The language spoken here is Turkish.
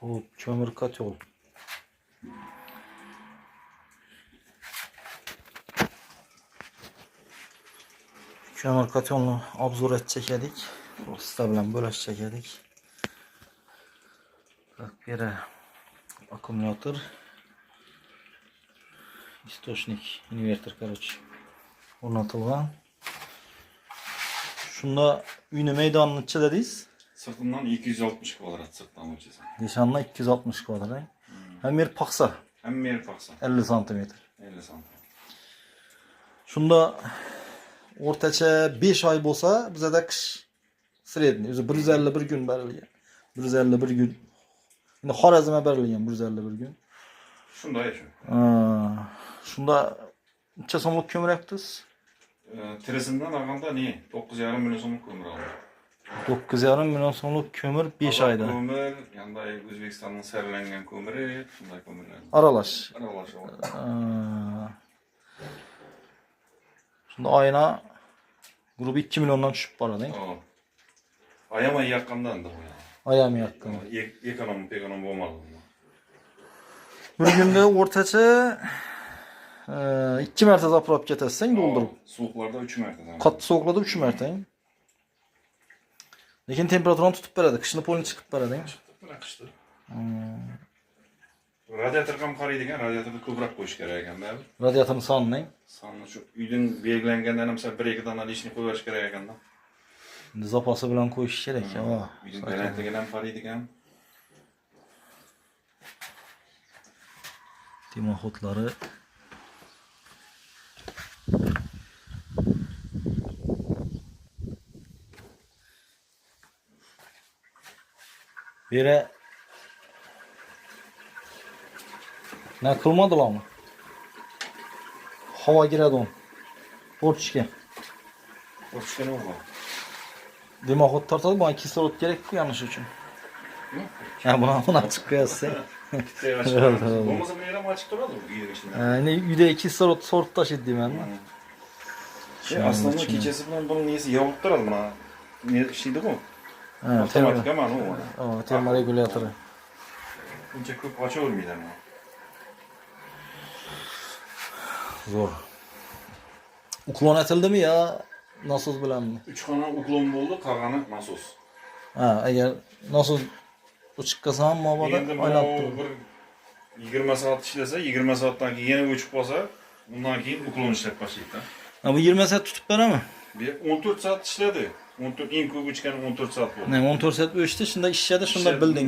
Hop, kömür katyol. Kömür katyolunu obzor edecek edik. Usta bilan bo'lashacak edik. Bak, bu yere akkumulyator, источник, inverter короче o'rnatilgan. Shunda uyni maydonini necha dedingiz? Sırtından 260 kvadrat sırttan ölçesi. Nishondan 260 kvadrat. Hem yer paxsa Hem yer paksa. 50 santimetr. 50 santim. Shunda o'rtacha 5 oy bo'lsa, bizda qish sredniy o'zi 151 kun berilgan. 151 gün. Endi Xorazmga berilgan 151 gün. Şunda ya şu. Shunda necha so'mlik ko'mir yaptınız? Teresinden alganda ne? 9,5 milyon so'mlik kömür aldı. 9,5 milyon so'mlik ko'mir 5 oyda. Kömür, yanda O'zbekistonning sarlangan kömürü, shunday kömürler. Aralash. Aralash. Shunda oyina grubi 2 milyondan tushib boradi. Ayamay yaqqandan da bu ya. Ayam yaqqan. Ekonomi bo'lmadi. Bir günde o'rtacha 2 marta zaprab ketasang doldurib. Sovuqlarda 3 marta. Qattiq sovuqlarda 3 marta. Lekin temperaturini tutib beradi, qishni polni chiqib beradi. Qishda. Radiator ham qaraydigan, radiatorni ko'proq qo'yish kerak ekanda. Radiatorning sonini. Sonni shu uydan belgilangandan ham 1-2 dona lishni qo'yish kerak ekanda. Endi zaposi bilan qo'yish kerak. Uydan balandligini ham qaraydigan. Timoxotlari. Bire ne qilmadilarmi? Havo giradi on. Borchga. Borchga nima bor? Dimoxot tortadi, bu kislorod kerak-ku yanish uchun. Ha, buni ochib qo'yasiz. Bo'lmasa bu ham ochib turadi bu uyda ishlaydi. Endi uyda kislorod sorib tashlaydi deyman-da. Aslında kechasi bilan buni nesi yopib turadi mana. Ne ishlaydi-ku? Avtomatik mana u. Termoregulyatori. Buncha ko'p ochavermaydi mana. Zo'r. Uklon etildimi ya nasos bilanmi? 3 xona uklon bo'ldi, qolgani nasos. Ha, agar nasos o'chib qolsa ham mobodo oynab turadi. 20 soat ishlasa, 20 soatdan keyin yana o'chib qolsa, undan keyin uklon ishlab boshlaydi. Ha, bu 20 soat tutib berami? Bu 14 soat ishladi. 14 eng ko'p o'chgani 14 soat bo'ldi. Ne 14 soat o'chdi, shunda ishadi, shunda bildingiz.